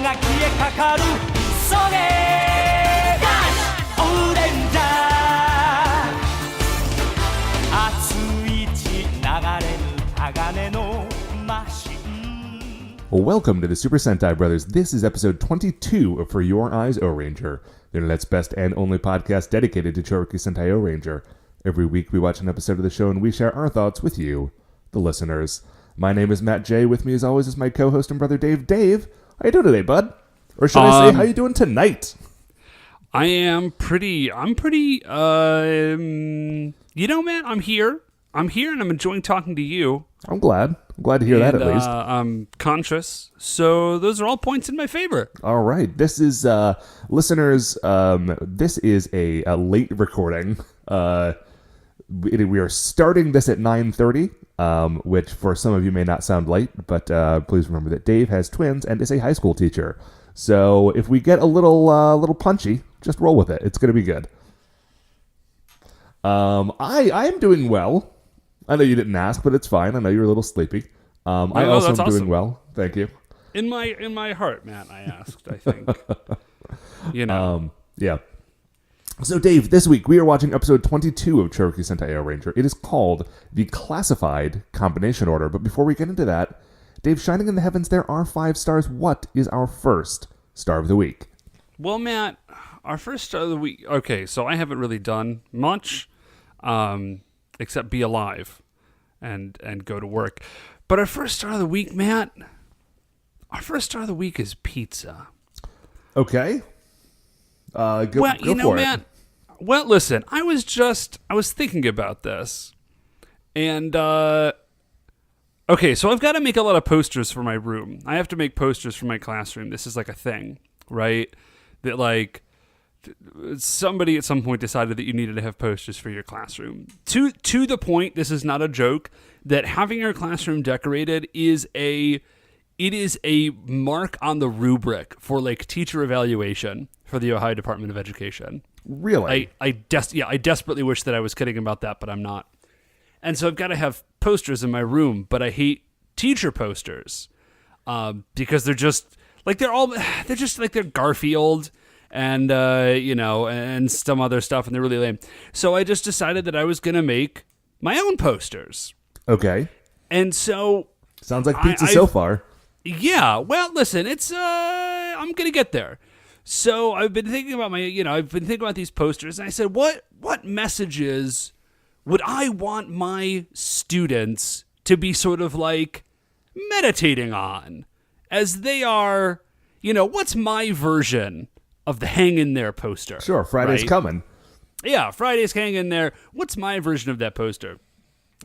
が消えかかるそれがオレンジャー熱い血流れる鋼のマシン Welcome to the Super Sentai Brothers. This is episode 22 of For Your Eyes Ohranger, the internet's best and only podcast dedicated to Chouriki Sentai Ohranger. Every week we watch an episode of the show and we share our thoughts with you, the listeners. My name is Matt J. With me as always is my co-host and brother Dave. Dave, how you doing today, bud? Or should I say, how you doing tonight? I'm pretty, you know, man, I'm here and I'm enjoying talking to you. I'm glad to hear that at least. I'm conscious, so those are all points in my favor. All right. This is, listeners, this is a late recording. We are starting this at 9:30, which for some of you may not sound late, but please remember that Dave has twins and is a high school teacher. So if we get a little punchy, just roll with it. It's going to be good. I am doing well. I know you didn't ask, but it's fine. I know you're a little sleepy. I also am doing well. Thank you. In my heart, Matt, I asked, I think. You know. Yeah. So, Dave, this week we are watching episode 22 of Chouriki Sentai Ohranger. It is called The Classified Combination Order. But before we get into that, Dave, shining in the heavens, there are 5 stars. What is our first star of the week? Well, Matt, our first star of the week... Okay, so I haven't really done much, except be alive and go to work. But our first star of the week, Matt, our first star of the week is pizza. Okay. Go for Matt, it. Well, listen, I was thinking about this, and, okay, so I've got to make a lot of posters for my room. I have to make posters for my classroom. This is like a thing, right? That, like, somebody at some point decided that you needed to have posters for your classroom. To the point, this is not a joke, that having your classroom decorated is a mark on the rubric for, like, teacher evaluation for the Ohio Department of Education. Really? I desperately wish that I was kidding about that, but I'm not. And so I've got to have posters in my room, but I hate teacher posters because they're Garfield and and some other stuff, and they're really lame. So I just decided that I was going to make my own posters. Okay. And so sounds like pizza so far. Yeah. Well, listen, it's I'm going to get there. So I've been thinking about these posters, and I said, what messages would I want my students to be sort of like meditating on as they are, what's my version of the hang in there poster? Sure, Friday's right? coming. Yeah, Friday's hang in there. What's my version of that poster?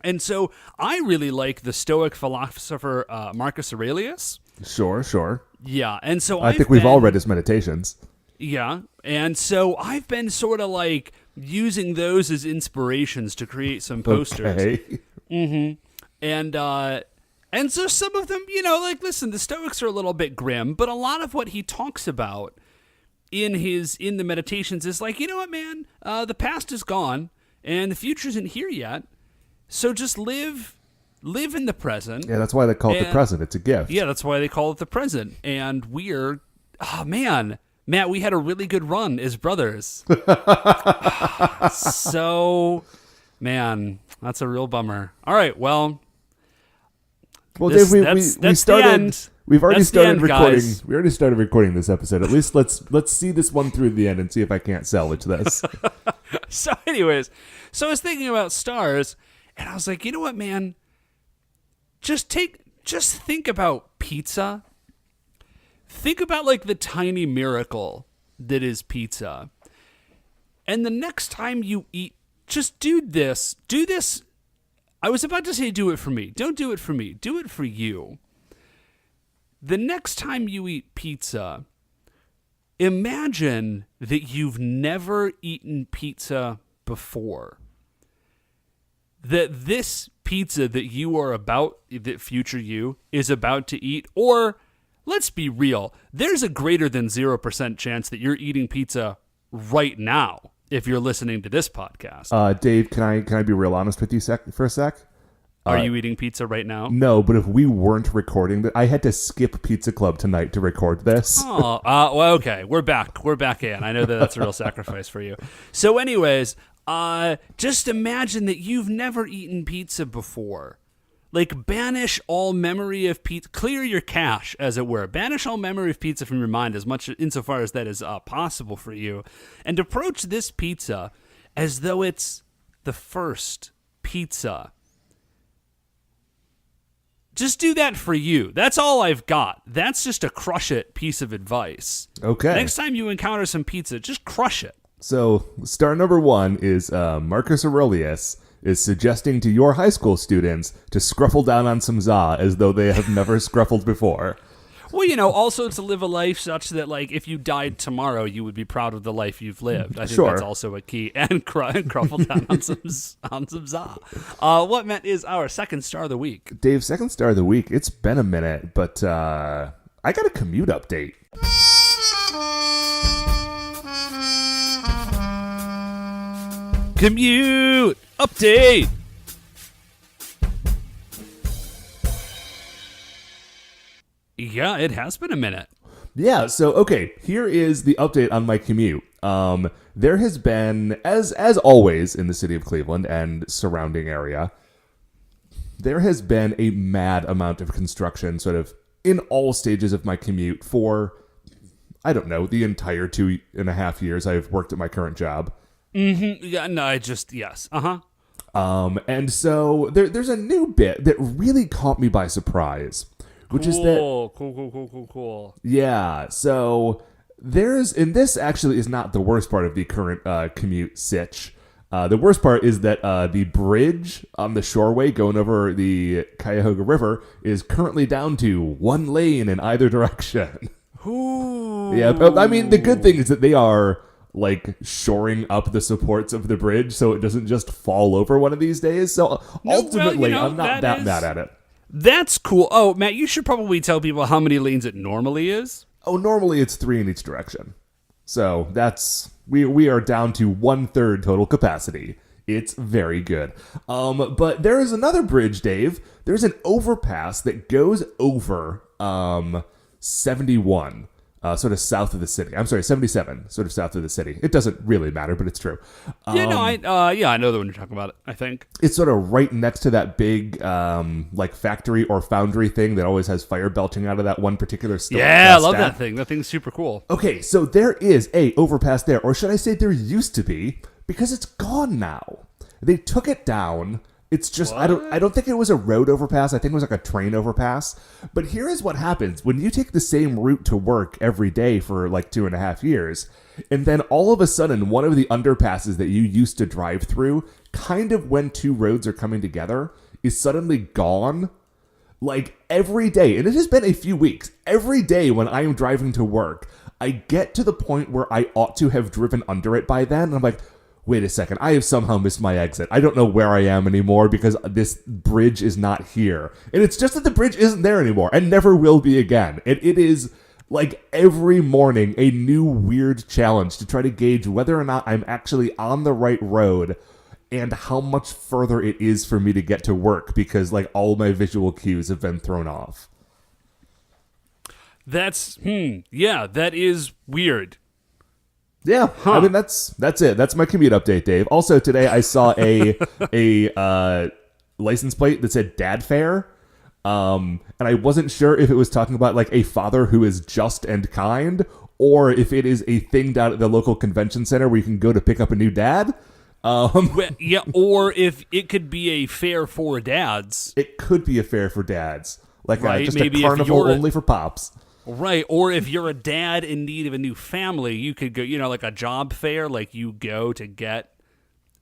And so I really like the Stoic philosopher Marcus Aurelius. Sure. Yeah, and so I think we've all read his Meditations. Yeah, and so I've been sort of like using those as inspirations to create some posters. Okay. Mm-hmm. And so some of them, listen, the Stoics are a little bit grim, but a lot of what he talks about in the Meditations is like, you know what, man, the past is gone and the future isn't here yet, so just live in the present. Yeah, that's why they call it the present. It's a gift. Yeah, that's why they call it the present. And Matt, we had a really good run as brothers. So, man, that's a real bummer. All right, well, Dave, we started. We've already started recording. Guys. We already started recording this episode. At least let's see this one through the end and see if I can't salvage this. So, anyways, I was thinking about stars, and I was like, you know what, man? Just think about pizza. Think about like the tiny miracle that is pizza. And the next time you eat, just do this. I was about to say do it for me. Don't do it for me. Do it for you. The next time you eat pizza, imagine that you've never eaten pizza before. That this pizza that you are about, that future you is about to eat, or let's be real, there's a greater than 0% chance that you're eating pizza right now if you're listening to this podcast. Dave, can I be real honest with you for a sec? Are you eating pizza right now? No, but if we weren't recording I had to skip Pizza Club tonight to record this. Oh, well, okay. We're back. We're back in. I know that's a real sacrifice for you. So anyways, just imagine that you've never eaten pizza before. Like, banish all memory of pizza. Clear your cache, as it were. Banish all memory of pizza from your mind as much insofar as that is possible for you. And approach this pizza as though it's the first pizza. Just do that for you. That's all I've got. That's just a crush it piece of advice. Okay. Next time you encounter some pizza, just crush it. So, star number 1 is Marcus Aurelius is suggesting to your high school students to scruffle down on some za as though they have never scruffled before. Well, also to live a life such that, like, if you died tomorrow, you would be proud of the life you've lived. I think that's also a key. And cruffle down on some za. What, Matt, is our second star of the week? Dave, second star of the week. It's been a minute, but I got a Commute update. Commute update. Yeah, it has been a minute. Yeah, so, okay, here is the update on my commute. There has been, as always in the city of Cleveland and surrounding area, there has been a mad amount of construction sort of in all stages of my commute for, I don't know, the entire 2.5 years I've worked at my current job. Mm-hmm. Yeah, no, yes. Uh-huh. And so there's a new bit that really caught me by surprise. Which is that cool. Yeah, so and this actually is not the worst part of the current commute sitch. The worst part is that the bridge on the shoreway going over the Cuyahoga River is currently down to 1 lane in either direction. Ooh. Yeah, but, I mean, the good thing is that they are like shoring up the supports of the bridge so it doesn't just fall over one of these days. So ultimately, I'm not that mad at it. That's cool. Oh, Matt, you should probably tell people how many lanes it normally is. Oh, normally it's 3 in each direction. So that's we are down to 1/3 total capacity. It's very good. But there is another bridge, Dave. There's an overpass that goes over 71. Sort of south of the city. I'm sorry, 77, sort of south of the city. It doesn't really matter, but it's true. I know the one you're talking about, I think. It's sort of right next to that big, like, factory or foundry thing that always has fire belching out of that one particular I love that thing. That thing's super cool. Okay, so there is a overpass there, or should I say there used to be, because it's gone now. They took it down. It's just, what? I don't think it was a road overpass. I think it was like a train overpass. But here is what happens. When you take the same route to work every day for like 2.5 years, and then all of a sudden one of the underpasses that you used to drive through, kind of when 2 roads are coming together, is suddenly gone. Like every day, and it has been a few weeks, every day when I am driving to work, I get to the point where I ought to have driven under it by then. And I'm like, wait a second, I have somehow missed my exit. I don't know where I am anymore because this bridge is not here. And it's just that the bridge isn't there anymore and never will be again. It is like every morning a new weird challenge to try to gauge whether or not I'm actually on the right road and how much further it is for me to get to work because like all my visual cues have been thrown off. That's, that is weird. Yeah, I mean that's it. That's my commute update, Dave. Also today I saw a license plate that said Dad Fair, and I wasn't sure if it was talking about like a father who is just and kind, or if it is a thing down at the local convention center where you can go to pick up a new dad. Or if it could be a fair for dads. It could be a fair for dads, like just maybe a carnival only for pops. Right, or if you're a dad in need of a new family, you could go, like a job fair, like you go to get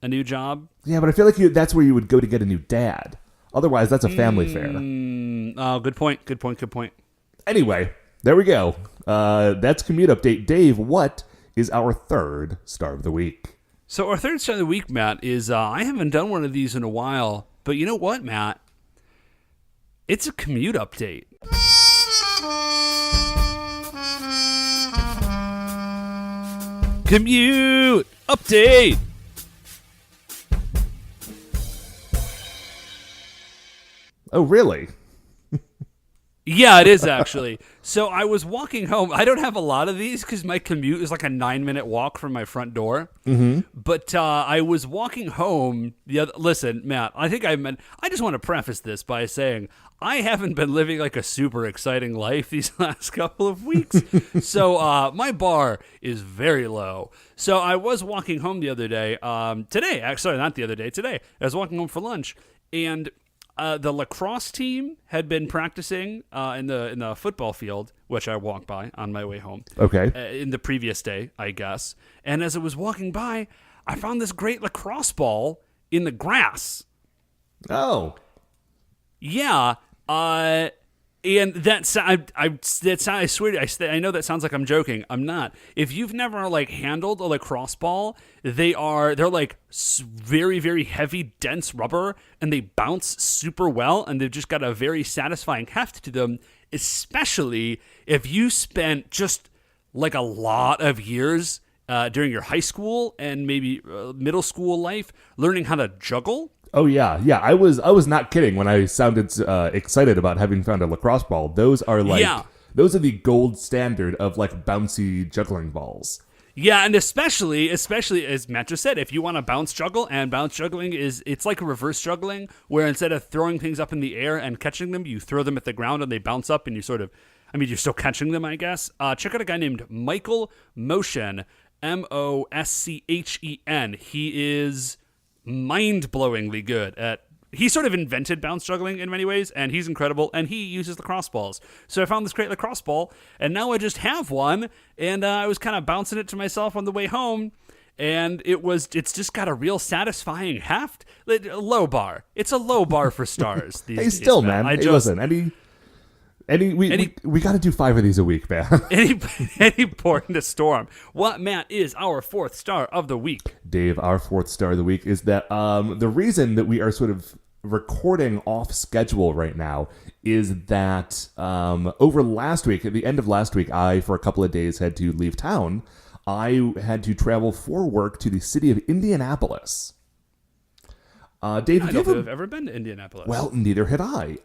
a new job. Yeah, but I feel like that's where you would go to get a new dad. Otherwise, that's a family fair. Oh, good point. Anyway, there we go. That's Commute Update. Dave, what is our third star of the week? So our third star of the week, Matt, is I haven't done one of these in a while, but you know what, Matt? It's a commute update. Commute update. Oh, really? Yeah, it is actually. So I was walking home. I don't have a lot of these because my commute is like a 9-minute walk from my front door. Mm-hmm. But I was walking home. Listen, Matt, I just want to preface this by saying I haven't been living like a super exciting life these last couple of weeks. So my bar is very low. So I was walking home the other day. Today, actually, not the other day. Today, I was walking home for lunch, and the lacrosse team had been practicing in the football field, which I walked by on my way home. Okay. In the previous day, I guess. And as I was walking by, I found this great lacrosse ball in the grass. Oh. Yeah. And I swear to you, I know that sounds like I'm joking. I'm not. If you've never like handled a lacrosse ball, they're like very, very heavy, dense rubber, and they bounce super well, and they've just got a very satisfying heft to them, especially if you spent just like a lot of years during your high school and maybe middle school life learning how to juggle. Oh yeah. I was not kidding when I sounded excited about having found a lacrosse ball. Those are those are the gold standard of like bouncy juggling balls. Yeah, and especially as Matt just said, if you want to bounce juggle, and bounce juggling it's like a reverse juggling where instead of throwing things up in the air and catching them, you throw them at the ground and they bounce up and you're still catching them, I guess. Check out a guy named Michael Moschen, Moschen. He is mind-blowingly good at. He sort of invented bounce juggling in many ways, and he's incredible, and he uses lacrosse balls. So I found this great lacrosse ball, and now I just have one, and I was kind of bouncing it to myself on the way home, and it's just got a real satisfying heft. Low bar. It's a low bar for stars these days, still, man. Listen, we got to do 5 of these a week, man. any port in the storm. What, Matt, is our 4th star of the week? Dave, our 4th star of the week is that the reason that we are sort of recording off schedule right now is that over last week, at the end of last week, I, for a couple of days, had to leave town. I had to travel for work to the city of Indianapolis. Dave, I don't think I've ever been to Indianapolis. Well, neither had I.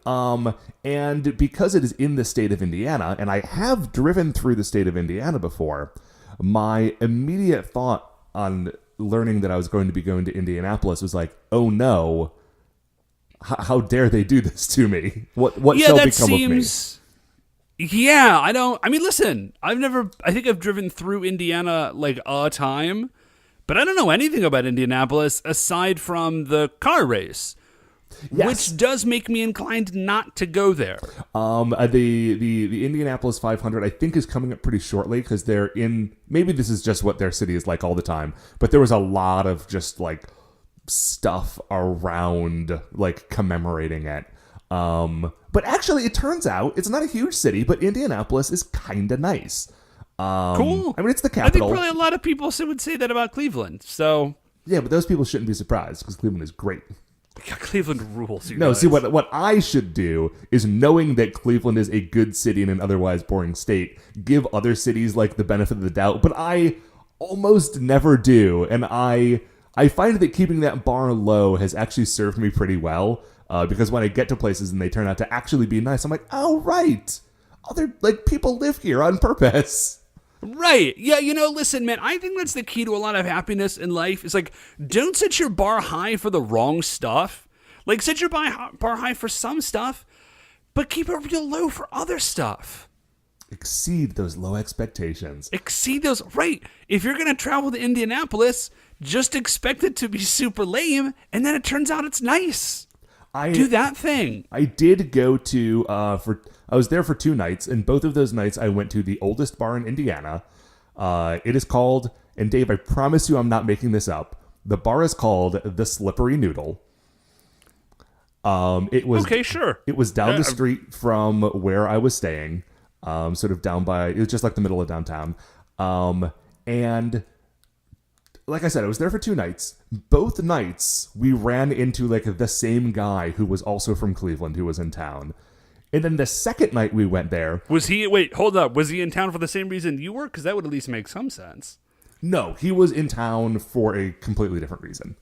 And because it is in the state of Indiana, and I have driven through the state of Indiana before, my immediate thought on learning that I was going to be going to Indianapolis was like, oh no, how dare they do this to me? What shall become of me? Yeah, listen, I think I've driven through Indiana like a time. But I don't know anything about Indianapolis aside from the car race, which does make me inclined not to go there. The Indianapolis 500, I think, is coming up pretty shortly because they're in. Maybe this is just what their city is like all the time, but there was a lot of just like stuff around like commemorating it. But actually, it turns out it's not a huge city, but Indianapolis is kind of nice. Cool. I mean, it's the capital. I think probably a lot of people would say that about Cleveland. So yeah, but those people shouldn't be surprised because Cleveland is great. Yeah, Cleveland rules. No, see what I should do is, knowing that Cleveland is a good city in an otherwise boring state, give other cities like the benefit of the doubt. But I almost never do, and I find that keeping that bar low has actually served me pretty well. Because when I get to places and they turn out to actually be nice, I'm like, oh right, other like people live here on purpose. Right. Yeah, listen, man, I think that's the key to a lot of happiness in life. It's like, don't set your bar high for the wrong stuff. Like, set your bar high for some stuff, but keep it real low for other stuff. Exceed those low expectations. Exceed those. Right. If you're going to travel to Indianapolis, just expect it to be super lame, and then it turns out it's nice. Do that thing. I did go to, I was there for 2 nights, and both of those nights I went to the oldest bar in Indiana. It is called, and Dave, I promise you I'm not making this up, the bar is called The Slippery Noodle. It was okay, sure. It was down the street from where I was staying, sort of down by, it was just like the middle of downtown. And like I said, I was there for 2 nights. Both nights, we ran into like the same guy who was also from Cleveland who was in town. And then the second night we went there... Wait, hold up. Was he in town for the same reason you were? Because that would at least make some sense. No, he was in town for a completely different reason.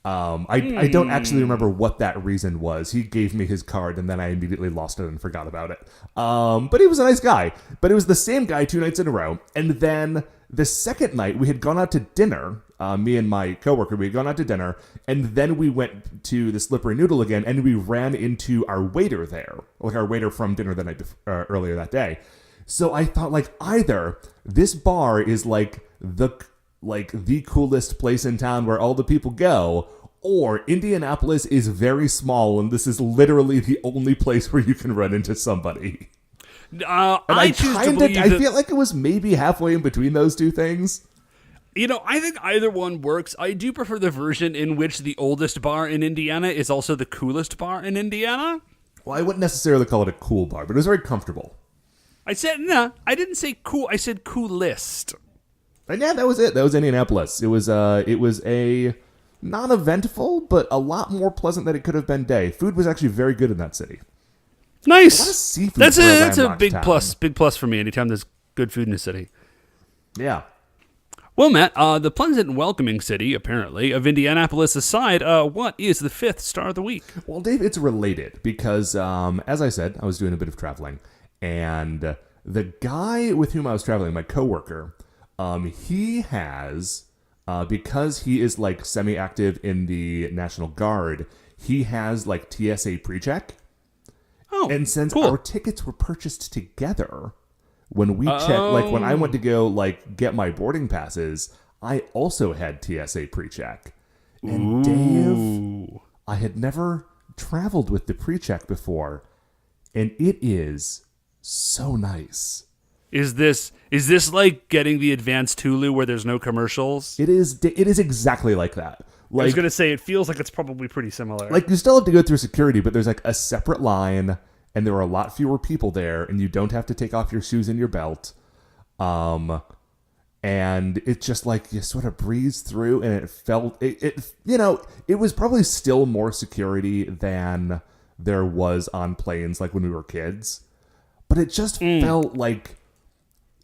I don't actually remember what that reason was. He gave me his card, and then I immediately lost it and forgot about it. But he was a nice guy. But it was the same guy 2 nights in a row. And then the second night, we had gone out to dinner. Me and my coworker, we had gone out to dinner, and then we went to the Slippery Noodle again, and we ran into our waiter there, like our waiter from dinner the night earlier that day. So I thought, like, either this bar is like the coolest place in town where all the people go, or Indianapolis is very small, and this is literally the only place where you can run into somebody. I feel like it was maybe halfway in between those two things. I think either one works. I do prefer the version in which the oldest bar in Indiana is also the coolest bar in Indiana. Well, I wouldn't necessarily call it a cool bar, but it was very comfortable. I didn't say cool. I said coolest. And yeah, that was it. That was Indianapolis. It was a non-eventful, but a lot more pleasant than it could have been day. Food was actually very good in that city. Nice. A lot of seafood. That's a big town. plus. Big plus for me anytime there's good food in a city. Yeah. Well, Matt, the pleasant and welcoming city, apparently, of Indianapolis aside, what is the 5th star of the week? Well, Dave, it's related because, as I said, I was doing a bit of traveling, and the guy with whom I was traveling, my coworker, he has, because he is like semi-active in the National Guard, he has like TSA pre-check. Oh, and since cool. our tickets were purchased together, when we checked, like when I went to go like get my boarding passes, I also had TSA pre-check. And Dave, I had never traveled with the pre-check before, and it is so nice. Is this like getting the advanced Hulu where there's no commercials? It is exactly like that. Like, I was going to say, it feels like it's probably pretty similar. Like, you still have to go through security, but there's like a separate line, and there are a lot fewer people there, and you don't have to take off your shoes and your belt. And it's just like you sort of breeze through, and it felt it was probably still more security than there was on planes like when we were kids, but it just felt like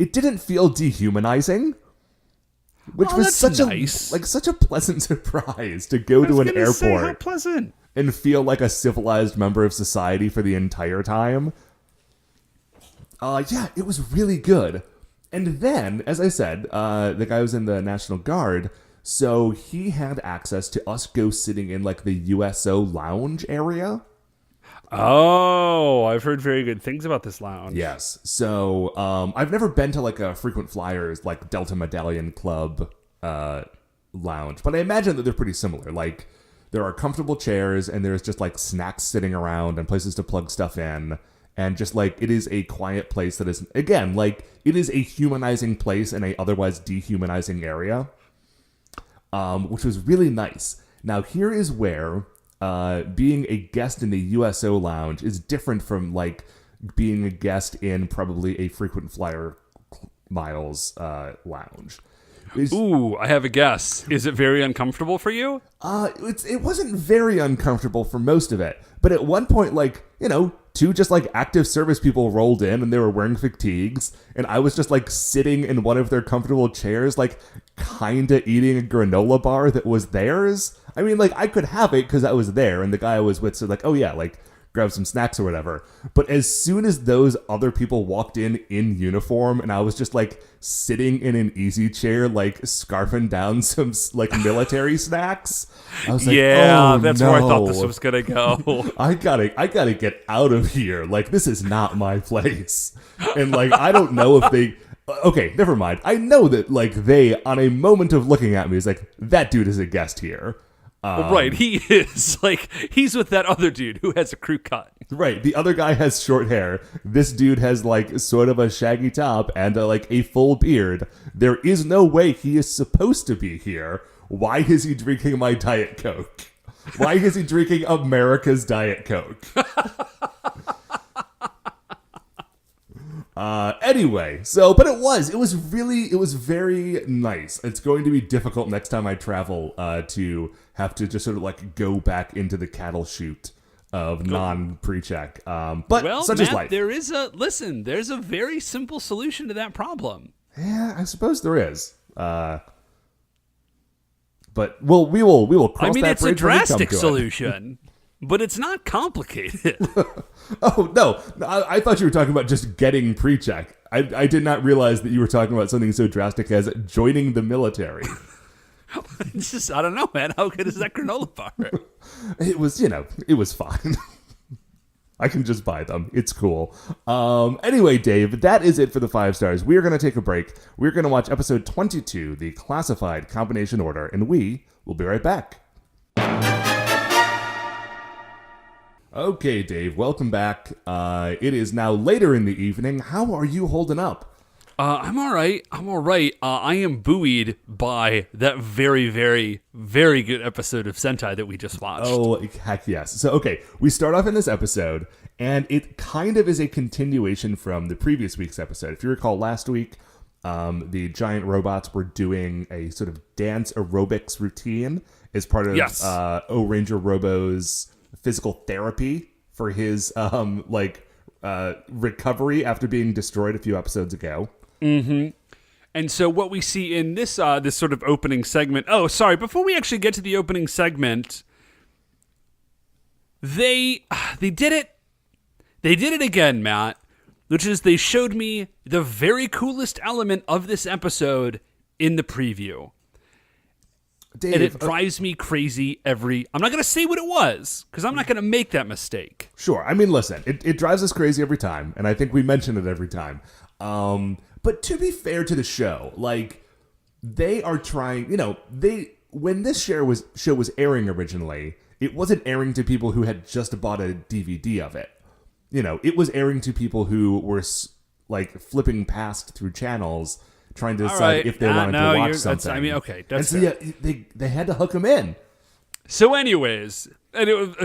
it didn't feel dehumanizing. Which was such a pleasant surprise to go to an airport how pleasant. And feel like a civilized member of society for the entire time. Yeah, it was really good. And then, as I said, the guy was in the National Guard, so he had access to us go sitting in like the USO lounge area. Oh, I've heard very good things about this lounge. Yes. So I've never been to like a frequent flyers like Delta Medallion Club lounge, but I imagine that they're pretty similar. Like there are comfortable chairs and there's just like snacks sitting around and places to plug stuff in. And just like it is a quiet place that is, again, like it is a humanizing place in a otherwise dehumanizing area, which was really nice. Now here is where being a guest in the USO lounge is different from like being a guest in probably a frequent flyer miles lounge. Ooh, I have a guess. Is it very uncomfortable for you? It wasn't very uncomfortable for most of it, but at one point, like, two just like active service people rolled in and they were wearing fatigues, and I was just like sitting in one of their comfortable chairs, like kinda eating a granola bar that was theirs. I mean, like I could have it because I was there, and the guy I was with said like, oh yeah, like grab some snacks or whatever. But as soon as those other people walked in uniform, and I was just like sitting in an easy chair, like scarfing down some like military snacks, I was like, yeah, oh, that's no. where I thought this was gonna go. I gotta get out of here. Like this is not my place. And like I don't know if they. Okay, never mind. I know that like they, on a moment of looking at me, is like that dude is a guest here. Right, he is like he's with that other dude who has a crew cut. Right, the other guy has short hair. This dude has like sort of a shaggy top and like a full beard. There is no way he is supposed to be here. Why is he drinking my Diet Coke? Why is he drinking America's Diet Coke? Anyway, but it was very nice. It's going to be difficult next time I travel to have to just sort of like go back into the cattle chute of non-pre-check. But such is life. There's a very simple solution to that problem. Yeah, I suppose there is. But we will cross I mean, that it's a bridge when we come drastic to it. solution, but it's not complicated. Oh, no. I thought you were talking about just getting pre-check. I did not realize that you were talking about something so drastic as joining the military. It's just, I don't know, man. How good is that granola bar? It was fine. I can just buy them. It's cool. Anyway, Dave, that is it for the 5 stars. We are going to take a break. We're going to watch episode 22, the classified combination order, and we will be right back. Okay, Dave, welcome back. It is now later in the evening. How are you holding up? I'm all right. I am buoyed by that very, very, very good episode of Sentai that we just watched. Oh, heck yes. So, okay, we start off in this episode, and it kind of is a continuation from the previous week's episode. If you recall, last week, the giant robots were doing a sort of dance aerobics routine as part of Ohranger Robo's physical therapy for his recovery after being destroyed a few episodes ago. Mm-hmm. And so what we see in this this sort of opening segment... Oh, sorry. Before we actually get to the opening segment, they did it. They did it again, Matt, which is they showed me the very coolest element of this episode in the preview. Dave, and it drives me crazy every... I'm not going to say what it was, because I'm not going to make that mistake. Sure. I mean, listen, it drives us crazy every time, and I think we mention it every time. But to be fair to the show, like, they are trying, when this show was airing originally, it wasn't airing to people who had just bought a DVD of it. It was airing to people who were, like, flipping past through channels, trying to decide if they wanted to watch something. That's fair. They had to hook them in. So anyways,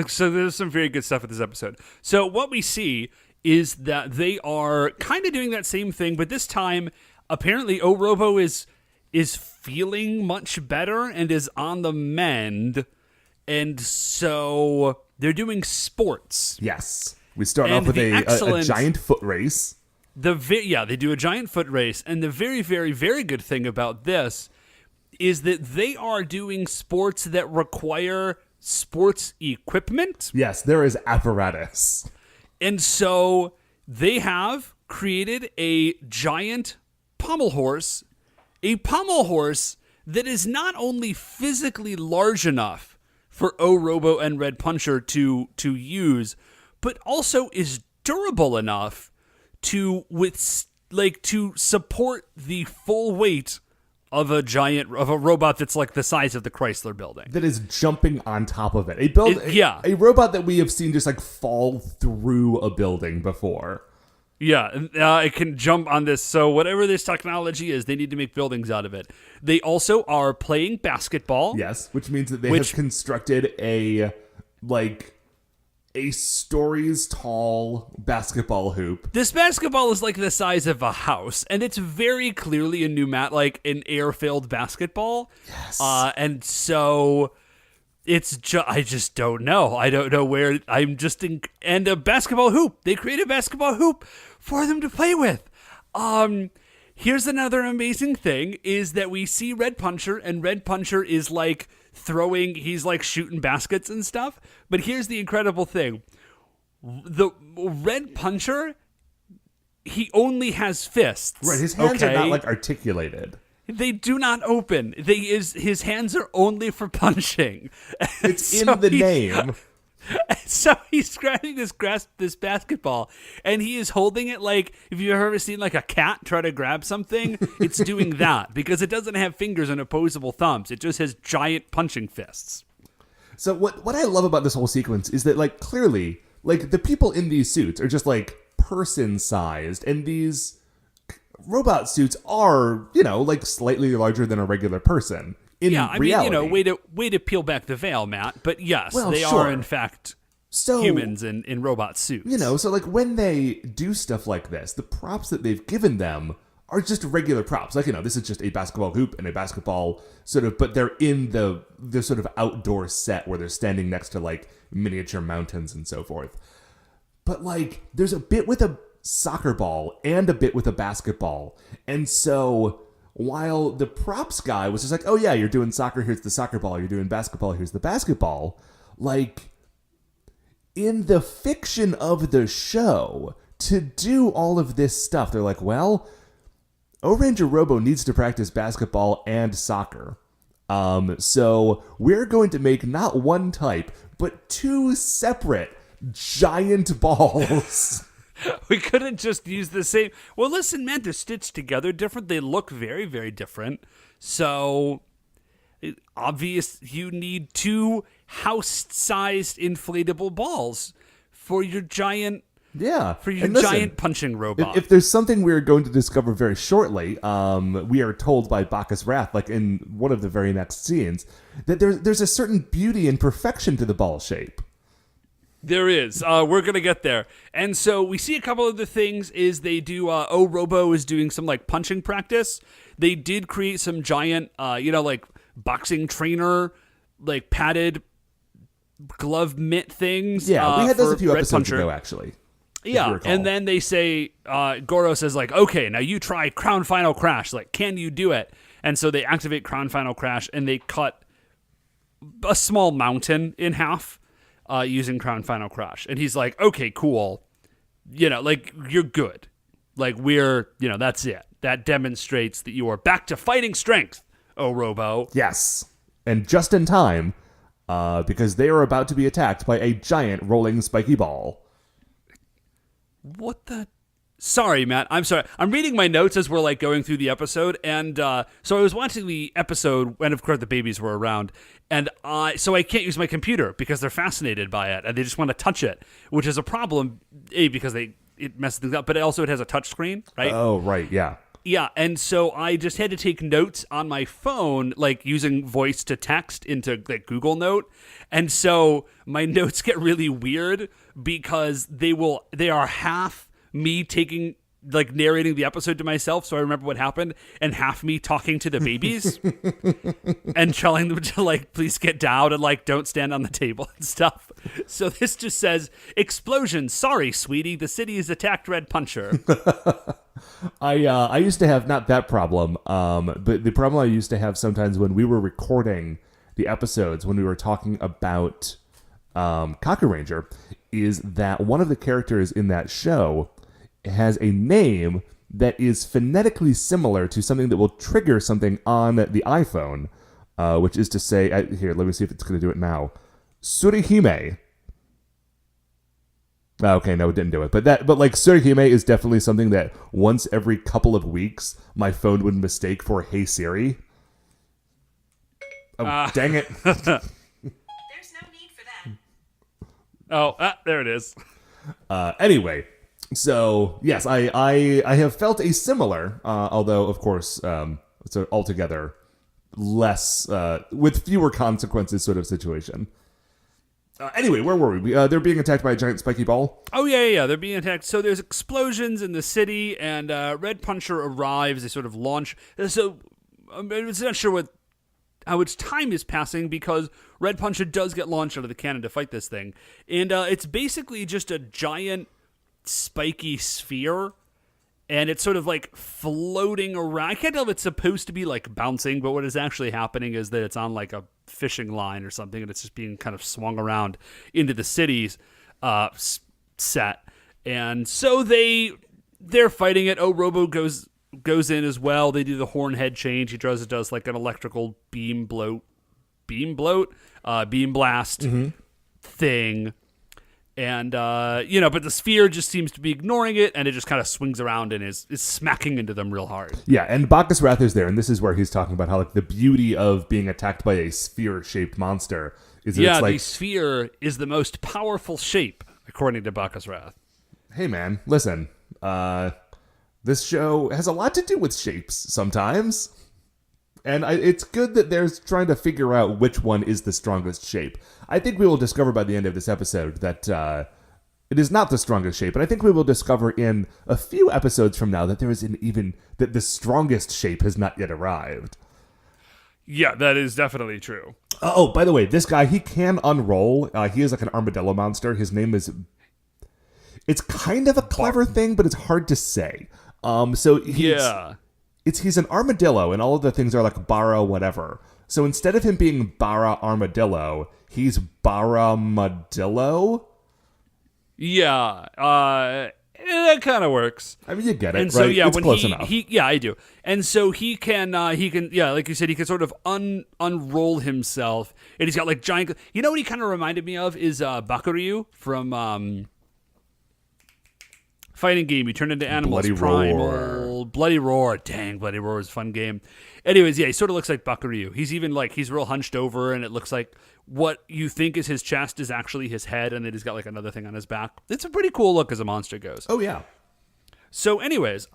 so there's some very good stuff with this episode. So what we see is that they are kind of doing that same thing, but this time, apparently, Orobo is feeling much better and is on the mend, and so they're doing sports. Yes. We start off with a giant foot race. They do a giant foot race, and the very, very, very good thing about this is that they are doing sports that require sports equipment. Yes, there is apparatus. And so they have created a giant pommel horse, that is not only physically large enough for O-Robo and Red Puncher to use, but also is durable enough to support the full weight of a robot that's like the size of the Chrysler Building. That is jumping on top of it. A robot that we have seen just like fall through a building before. Yeah, it can jump on this. So whatever this technology is, they need to make buildings out of it. They also are playing basketball. Yes, which means that they have constructed a stories tall basketball hoop. This basketball is like the size of a house, and it's very clearly a an air-filled basketball. Yes. And so it's I just don't know. I don't know where and a basketball hoop. They create a basketball hoop for them to play with. Here's another amazing thing is that we see Red Puncher, and Red Puncher is like he's like shooting baskets and stuff. But here's the incredible thing. The Red Puncher, he only has fists. Right, his hands are not like articulated. They do not open. His hands are only for punching. It's in the name. So he's grabbing this basketball, and he is holding it like, if you've ever seen like a cat try to grab something, it's doing that because it doesn't have fingers and opposable thumbs. It just has giant punching fists. So what I love about this whole sequence is that like clearly like the people in these suits are just like person sized, and these robot suits are, like slightly larger than a regular person. In reality. Way to peel back the veil, Matt. But yes, they are in fact humans in robot suits. So like when they do stuff like this, the props that they've given them are just regular props. Like, this is just a basketball hoop and a basketball but they're in the sort of outdoor set where they're standing next to like miniature mountains and so forth. But like there's a bit with a soccer ball and a bit with a basketball. And so while the props guy was just like, oh yeah, you're doing soccer, here's the soccer ball. You're doing basketball, here's the basketball. Like, in the fiction of the show, to do all of this stuff, they're like, well, Ohranger Robo needs to practice basketball and soccer. So we're going to make not one type, but two separate giant balls. We couldn't just use the same. Well, listen, man, they're stitched together different. They look very, very different. So, obvious you need two house-sized inflatable balls for your giant. Yeah. For your giant punching robot. If there's something we're going to discover very shortly, we are told by Bacchus Wrath, like in one of the very next scenes, that there's a certain beauty and perfection to the ball shape. There is. We're going to get there. And so we see a couple of the things is they do, Robo is doing some like punching practice. They did create some giant, like boxing trainer, like padded glove mitt things. Yeah, we had those a few Red episodes Puncher. ago, actually. Yeah, and then they say, Goro says like, okay, now you try Crown Final Crash. Like, can you do it? And so they activate Crown Final Crash and they cut a small mountain in half. Using Crown Final Crash. And he's like, okay, cool. Like, you're good. Like, that's it. That demonstrates that you are back to fighting strength, Robo. Yes. And just in time, because they are about to be attacked by a giant rolling spiky ball. What the... Sorry, Matt. I'm sorry. I'm reading my notes as we're, like, going through the episode. And so I was watching the episode when, of course, the babies were around. And so I can't use my computer because they're fascinated by it. And they just want to touch it, which is a problem, because it messes things up. But also it has a touch screen, right? Oh, right. Yeah. Yeah. And so I just had to take notes on my phone, like using voice to text into like Google Note. And so my notes get really weird because they are half me narrating the episode to myself so I remember what happened, and half me talking to the babies and telling them to like please get down and like don't stand on the table and stuff. So this just says, explosion, sorry sweetie, the city is attacked Red Puncher. I used to have not that problem, but the problem I used to have sometimes when we were recording the episodes, when we were talking about Ohranger, is that one of the characters in that show has a name that is phonetically similar to something that will trigger something on the iPhone, which is to say, here, let me see if it's going to do it now. Surihime. Okay, no, it didn't do it. But like Surihime is definitely something that once every couple of weeks my phone would mistake for Hey Siri. Oh, dang it. There's no need for that. Oh, there it is. Anyway, so yes, I have felt a similar, although of course, it's an altogether less, with fewer consequences sort of situation. Anyway, where were we? They're being attacked by a giant spiky ball. Oh, yeah. They're being attacked. So there's explosions in the city, and Red Puncher arrives. They sort of launch. So I'm not sure how much time is passing because Red Puncher does get launched out of the cannon to fight this thing. And it's basically just a giant spiky sphere, and it's sort of like floating around. I can't tell if it's supposed to be like bouncing, but what is actually happening is that it's on like a fishing line or something, and it's just being kind of swung around into the city's set. And so they're fighting it. Robo goes in as well. They do the horn head change. He does like an electrical beam blast thing. And, but the sphere just seems to be ignoring it, and it just kind of swings around and is smacking into them real hard. Yeah, and Bacchus Wrath is there, and this is where he's talking about how like the beauty of being attacked by a sphere-shaped monster is that it's like... the sphere is the most powerful shape, according to Bacchus Wrath. Hey, man, listen, this show has a lot to do with shapes sometimes. And it's good that they're trying to figure out which one is the strongest shape. I think we will discover by the end of this episode that it is not the strongest shape. And I think we will discover in a few episodes from now that there is that the strongest shape has not yet arrived. Yeah, that is definitely true. Oh, by the way, this guy, he can unroll. He is like an armadillo monster. His name is... It's kind of a clever thing, but it's hard to say. So he's... Yeah. he's an armadillo, and all of the things are like Bara whatever. So instead of him being Bara Armadillo, he's Baramadillo. Yeah, that kind of works. I mean, you get it, And right? so yeah, it's when close enough. yeah, I do. And so he can yeah, like you said, he can sort of unroll himself, and he's got like giant. You know what he kind of reminded me of is Bakuryu from fighting game. He turned into animals. Bloody Primal, Roar. Bloody Roar. Dang, Bloody Roar is a fun game. Anyways, yeah, he sort of looks like Bakuryu. He's even like he's real hunched over, and it looks like what you think is his chest is actually his head, and then he's got like another thing on his back. It's a pretty cool look as a monster goes. Oh yeah. So, anyways,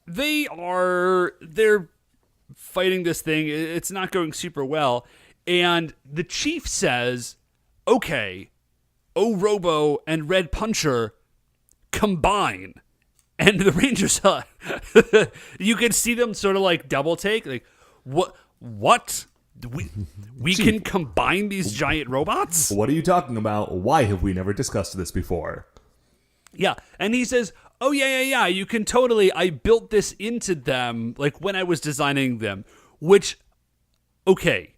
they're fighting this thing. It's not going super well, and the chief says, "Okay, Orobo and Red Puncher combine." And the Rangers, you can see them sort of like double take, like, what? We can combine these giant robots? What are you talking about? Why have we never discussed this before? Yeah, and he says, "Oh yeah, you can totally. I built this into them, like when I was designing them." Which, okay,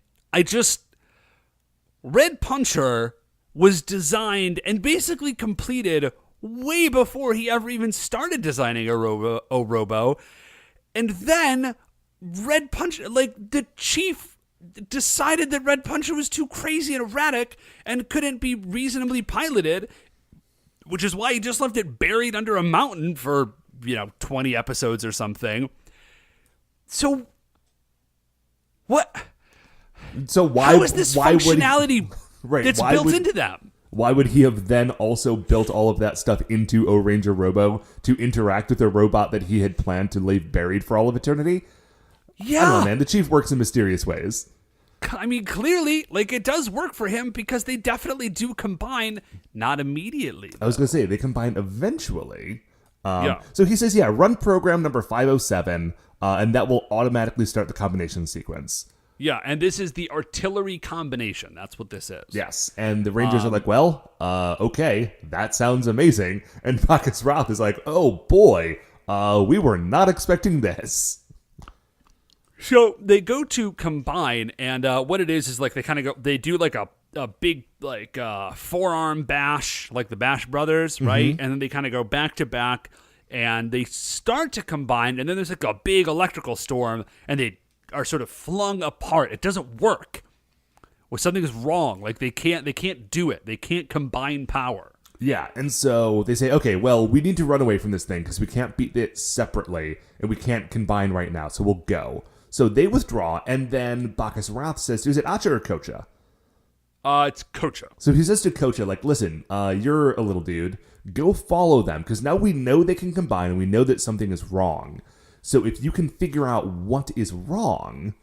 Red Puncher was designed and basically completed way before he ever even started designing Orobo, and then Red Puncher, like the chief, decided that Red Puncher was too crazy and erratic and couldn't be reasonably piloted. Which is why he just left it buried under a mountain for, 20 episodes or something. So, what? So why? How is this functionality that's built into them? Why would he have then also built all of that stuff into Ohranger Robo to interact with a robot that he had planned to leave buried for all of eternity? Yeah. I don't know, man. The chief works in mysterious ways. I mean, clearly, like, it does work for him because they definitely do combine, not immediately. I was going to say, they combine eventually. Yeah. So he says, run program number 507, and that will automatically start the combination sequence. Yeah, and this is the artillery combination. That's what this is. Yes, and the Rangers are like, well, okay, that sounds amazing. And Bacchus Roth is like, oh boy, we were not expecting this. So they go to combine, and what it is like they do like a big like forearm bash, like the Bash Brothers, right? And then they kind of go back to back, and they start to combine, and then there's like a big electrical storm, and they are sort of flung apart. It doesn't work. Or something is wrong. Like they can't do it. They can't combine power. Yeah, and so they say, okay, well, we need to run away from this thing because we can't beat it separately, and we can't combine right now, so we'll go. So they withdraw, and then Bacchus Roth says, is it Acha or Kocha? It's Kocha. So he says to Kocha, like, listen, you're a little dude. Go follow them, because now we know they can combine, and we know that something is wrong. So if you can figure out what is wrong,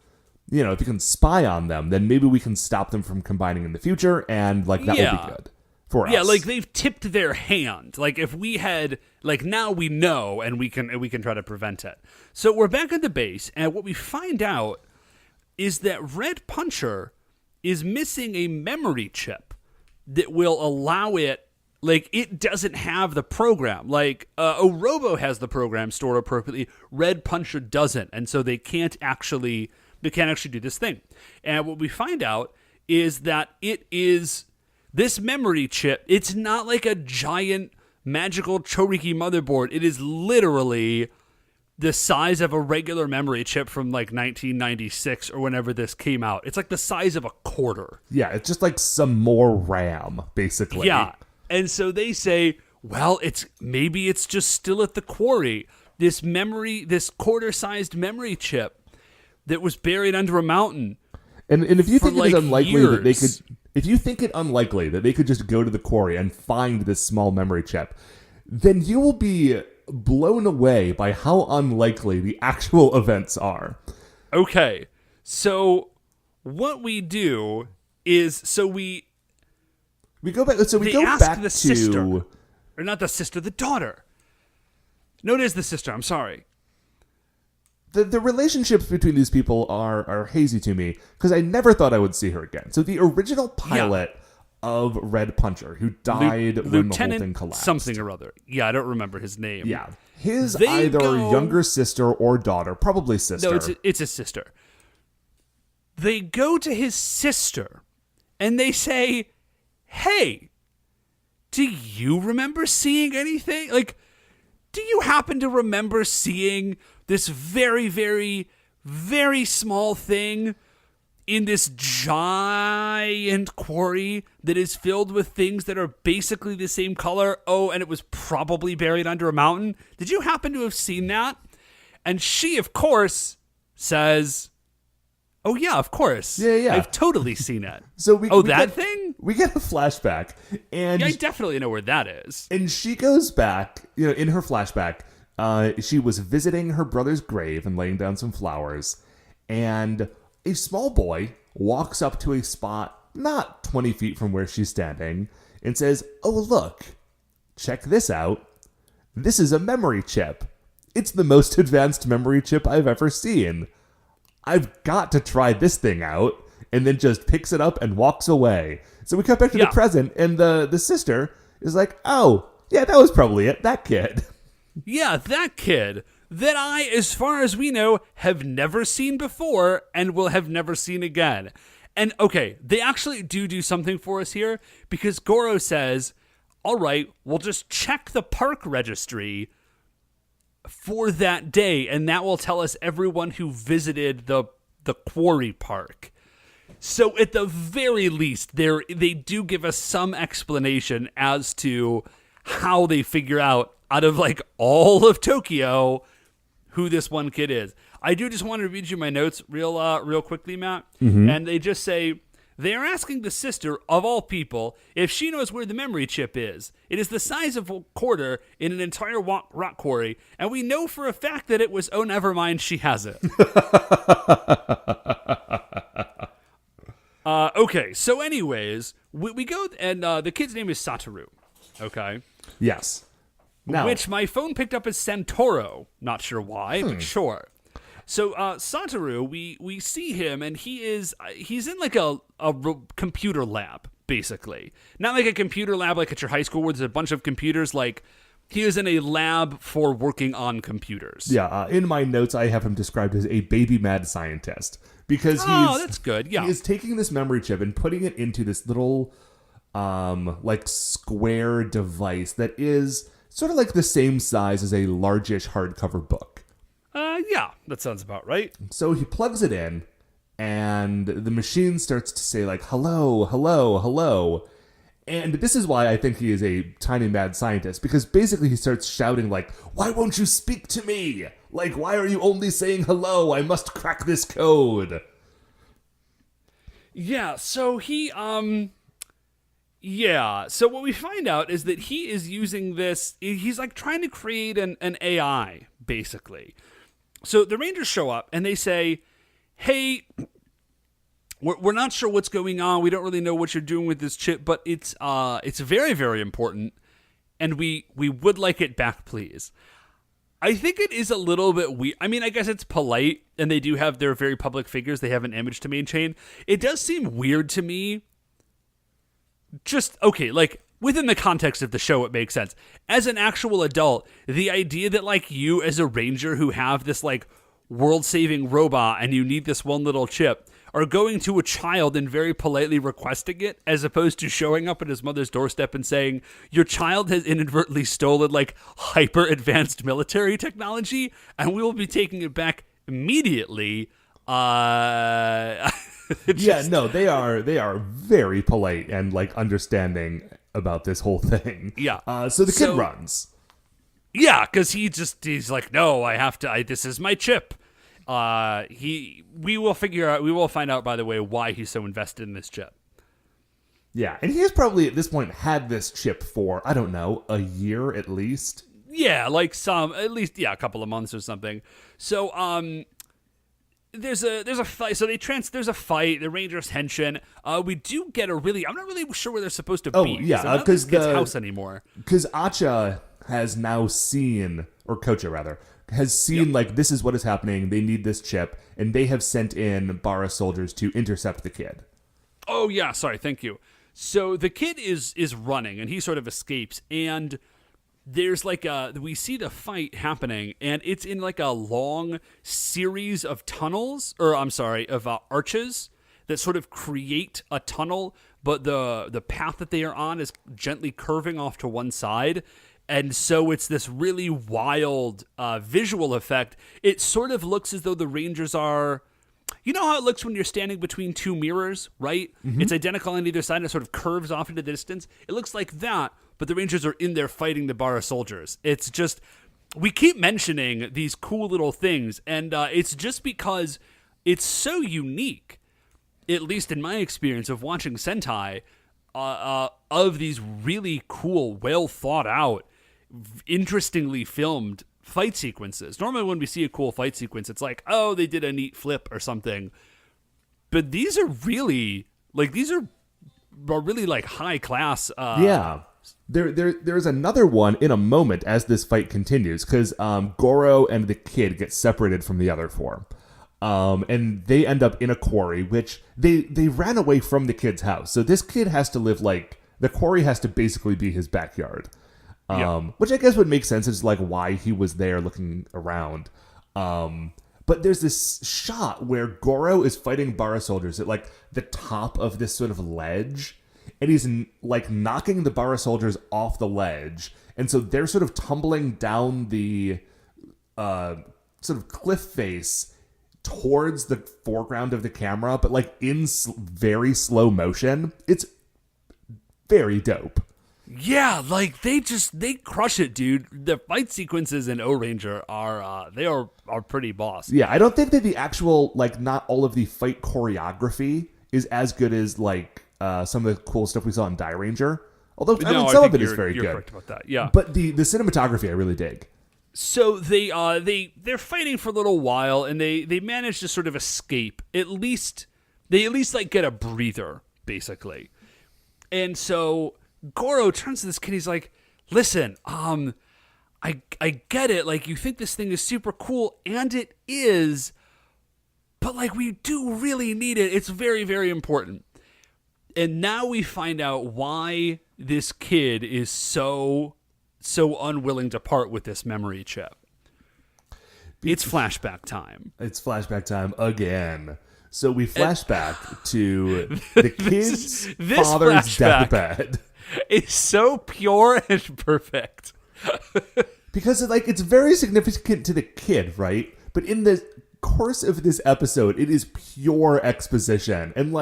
if you can spy on them, then maybe we can stop them from combining in the future, and, like, that will be good for us. Yeah, like, they've tipped their hand. Like, if we had, like, now we know, and we can try to prevent it. So we're back at the base, and what we find out is that Red Puncher is missing a memory chip that will allow it. Like, it doesn't have the program. Like, Orobo has the program stored appropriately. Red Puncher doesn't. And so they can't actually do this thing. And what we find out is that it is this memory chip. It's not like a giant magical Chouriki motherboard. It is literally the size of a regular memory chip from like 1996 or whenever this came out. It's like the size of a quarter. Yeah, it's just like some more RAM, basically. Yeah. And so they say, well, maybe it's just still at the quarry. This quarter-sized memory chip that was buried under a mountain. And if you think it's unlikely that they years. could, if you think it unlikely that they could just go to the quarry and find this small memory chip, then you will be blown away by how unlikely the actual events are. Okay, so what we do is we go back. So we they go ask back the to sister, or not the sister, the daughter. No, it is the sister. I'm sorry. The relationships between these people are hazy to me because I never thought I would see her again. So the original pilot, of Red Puncher, who died when the whole thing Lieutenant collapsed. something or other. Yeah, I don't remember his name. Yeah. His They either go- younger sister or daughter, probably sister. No, it's a sister. They go to his sister and they say, "Hey, do you remember seeing anything? Like, do you happen to remember seeing this very, very, very small thing in this giant quarry that is filled with things that are basically the same color? Oh, and it was probably buried under a mountain. Did you happen to have seen that?" And she, of course, says, "Oh, yeah, of course. Yeah. I've totally seen it." So we that get, thing? We get a flashback, and Yeah, I definitely know where that is. and she goes back. In her flashback, she was visiting her brother's grave and laying down some flowers, and a small boy walks up to a spot not 20 feet from where she's standing and says, "Oh, look, check this out. This is a memory chip. It's the most advanced memory chip I've ever seen. I've got to try this thing out," and then just picks it up and walks away. So we cut back to the present, and the sister is like, "Oh, yeah, that was probably it, that kid." Yeah, that kid that I, as far as we know, have never seen before and will have never seen again. And okay, they actually do something for us here, because Goro says, "All right, we'll just check the park registry for that day, and that will tell us everyone who visited the quarry park." So at the very least, they do give us some explanation as to how they figure out of like all of Tokyo who this one kid is. I do just want to read you my notes real quickly, Matt. And they just say, "They are asking the sister, of all people, if she knows where the memory chip is. It is the size of a quarter in an entire rock quarry, and we know for a fact that it was, oh, never mind, she has it." Okay, so anyways, we go, and the kid's name is Satoru, okay? Yes. Now, Which my phone picked up as Santoro. Not sure why, but sure. So Satoru, we see him, and he's in like a computer lab, basically. Not like a computer lab like at your high school where there's a bunch of computers. Like, he is in a lab for working on computers. yeah, in my notes, I have him described as a baby mad scientist, because that's good. Yeah, he is taking this memory chip and putting it into this little like square device that is sort of like the same size as a largish hardcover book. Yeah, that sounds about right. So he plugs it in, and the machine starts to say, like, "Hello, hello, hello." And this is why I think he is a tiny mad scientist, because basically he starts shouting, like, "Why won't you speak to me? Like, why are you only saying hello? I must crack this code." Yeah, so so what we find out is that he is using this, he's like trying to create an AI, basically. So the Rangers show up and they say, "Hey, we're not sure what's going on. We don't really know what you're doing with this chip, but it's very, very important, and we would like it back, please." I think it is a little bit weird. I mean, I guess it's polite, and they do have their very public figures. They have an image to maintain. It does seem weird to me. Just, okay, like, within the context of the show, it makes sense. As an actual adult, the idea that, like, you as a ranger who have this, like, world-saving robot and you need this one little chip are going to a child and very politely requesting it, as opposed to showing up at his mother's doorstep and saying, "Your child has inadvertently stolen, like, hyper-advanced military technology, and we will be taking it back immediately." Yeah, no, they are very polite and, like, understanding about this whole thing. Yeah. So the kid runs. Yeah, because he's like, "No, I have to. This is my chip." We will find out, by the way, why he's so invested in this chip. Yeah, and he has probably at this point had this chip for, I don't know, a year at least. Yeah, like a couple of months or something. So there's a fight. So there's a fight. The Rangers henshin. We do get I'm not really sure where they're supposed to be. Oh yeah, because the house anymore. Because Acha has now seen, or Kocha rather, has seen like this is what is happening. They need this chip, and they have sent in Bara soldiers to intercept the kid. Oh yeah, sorry, thank you. So the kid is running, and he sort of escapes, and there's like we see the fight happening, and it's in like a long series of tunnels, of arches that sort of create a tunnel, but the path that they are on is gently curving off to one side. And so it's this really wild visual effect. It sort of looks as though the Rangers are... You know how it looks when you're standing between two mirrors, right? Mm-hmm. It's identical on either side, and it sort of curves off into the distance. It looks like that, but the Rangers are in there fighting the Bara soldiers. It's just... We keep mentioning these cool little things, and it's just because it's so unique, at least in my experience of watching Sentai, of these really cool, well thought out, interestingly filmed fight sequences. Normally when we see a cool fight sequence, it's like, oh, they did a neat flip or something. But these are really like high class. Yeah. There's another one in a moment as this fight continues, because Goro and the kid get separated from the other four. And they end up in a quarry, which they ran away from the kid's house. So this kid has to live the quarry has to basically be his backyard. Which I guess would make sense as like why he was there looking around. But there's this shot where Goro is fighting Bara soldiers at like the top of this sort of ledge, and he's like knocking the Bara soldiers off the ledge, and so they're sort of tumbling down the sort of cliff face towards the foreground of the camera, but like in very slow motion. It's very dope. Yeah, like they crush it, dude. The fight sequences in Ohranger are pretty boss. Yeah, I don't think that the actual not all of the fight choreography is as good as some of the cool stuff we saw in Ranger. Although some of it is very good. You're correct about that. Yeah, but the cinematography I really dig. So they're fighting for a little while, and they manage to sort of escape. They at least get a breather, basically. And so Goro turns to this kid. He's like, "Listen, I get it. Like, you think this thing is super cool, and it is, but like we do really need it. It's very, very important." And now we find out why this kid is so unwilling to part with this memory chip. It's flashback time. It's flashback time again. So we flash back to the kid's father's deathbed. It's so pure and perfect. Because it's very significant to the kid, right? But in the course of this episode, it is pure exposition and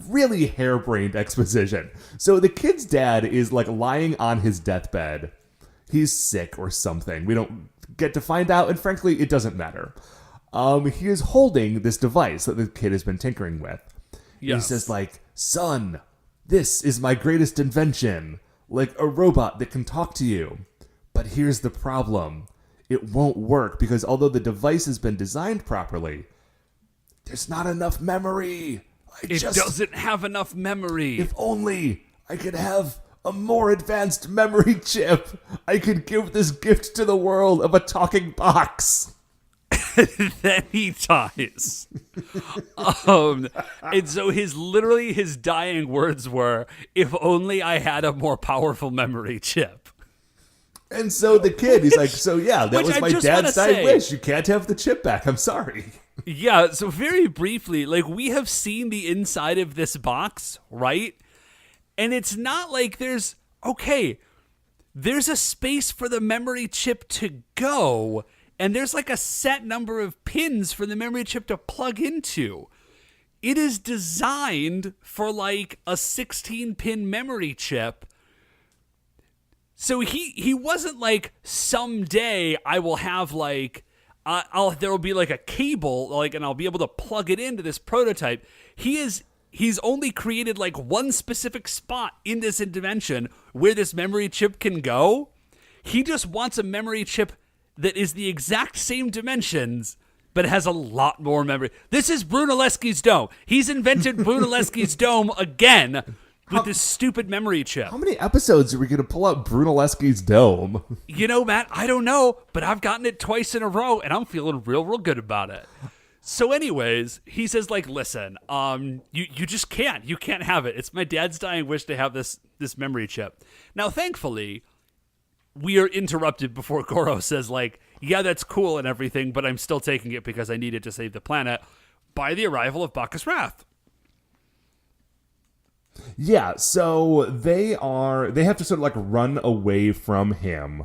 really harebrained exposition. So the kid's dad is lying on his deathbed. He's sick or something. We don't get to find out, and frankly, it doesn't matter. He is holding this device that the kid has been tinkering with. Yes. He says, "Son, this is my greatest invention, like a robot that can talk to you. But here's the problem. It won't work because although the device has been designed properly, there's not enough memory. It doesn't have enough memory. If only I could have a more advanced memory chip, I could give this gift to the world of a talking box." Then he dies. And so his dying words were, "If only I had a more powerful memory chip." And so the kid, he's that was my dad's dying wish. You can't have the chip back. I'm sorry. Yeah, so very briefly, we have seen the inside of this box, right? And it's not like there's a space for the memory chip to go, and there's a set number of pins for the memory chip to plug into. It is designed for a 16-pin memory chip. So he wasn't someday I will have there will be a cable and I'll be able to plug it into this prototype. He's only created one specific spot in this dimension where this memory chip can go. He just wants a memory chip that is the exact same dimensions, but has a lot more memory. This is Brunelleschi's dome. He's invented Brunelleschi's dome again with this stupid memory chip. How many episodes are we going to pull out Brunelleschi's dome? Matt, I don't know, but I've gotten it twice in a row, and I'm feeling real good about it. So anyways, he says, like, listen, you just can't. You can't have it. It's my dad's dying wish to have this memory chip. Now, thankfully, we are interrupted before Goro says, like, yeah, that's cool and everything, but I'm still taking it because I need it to save the planet, by the arrival of Bacchus Wrath. Yeah, so they have to sort of like run away from him.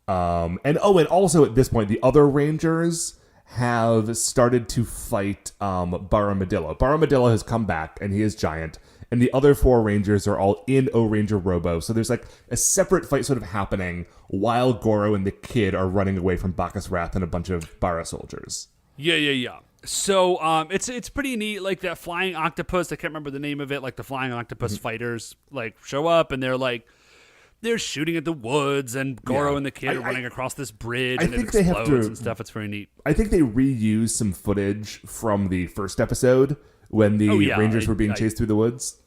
And also at this point, the other Rangers have started to fight Baramadillo. Baramadillo has come back, and he is giant. And the other 4 Rangers are all in Ohranger Robo. So there's like a separate fight sort of happening while Goro and the kid are running away from Bacchus Wrath and a bunch of Bara soldiers. Yeah. So it's pretty neat. Like that flying octopus, I can't remember the name of it. Like the flying octopus fighters like show up, and they're shooting at the woods, and Goro and the kid are running across this bridge, and it explodes and stuff. It's very neat. I think they reused some footage from the first episode when the Rangers were being chased through the woods.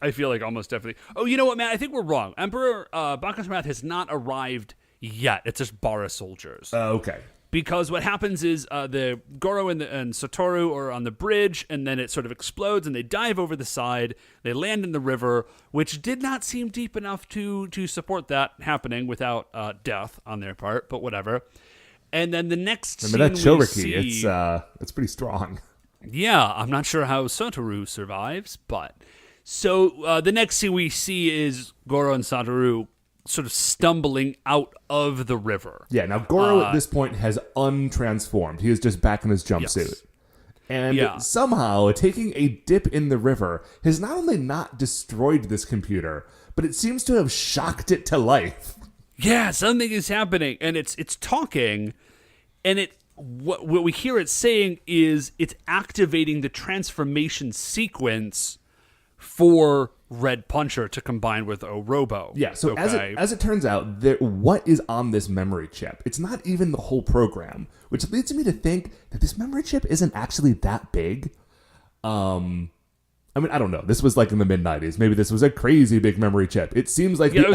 I feel like almost definitely. Oh, you know what, man? I think we're wrong. Emperor Bacchus Wrath has not arrived yet. It's just Bara soldiers. Okay. Because what happens is the Goro and Satoru are on the bridge, and then it sort of explodes, and they dive over the side. They land in the river, which did not seem deep enough to support that happening without death on their part, but whatever. And then the next scene that Chouriki, we see, it's pretty strong. Yeah, I'm not sure how Satoru survives, but so the next scene we see is Goro and Satoru sort of stumbling out of the river. Yeah, now Goro at this point has untransformed. He is just back in his jumpsuit. Yes. And somehow taking a dip in the river has not only not destroyed this computer, but it seems to have shocked it to life. Yeah, something is happening, and it's talking, and what we hear it saying is it's activating the transformation sequence for Red Puncher to combine with Orobo. Yeah, so as it turns out, what is on this memory chip? It's not even the whole program, which leads me to think that this memory chip isn't actually that big. I mean, I don't know. This was like in the mid-90s. Maybe this was a crazy big memory chip. It seems like the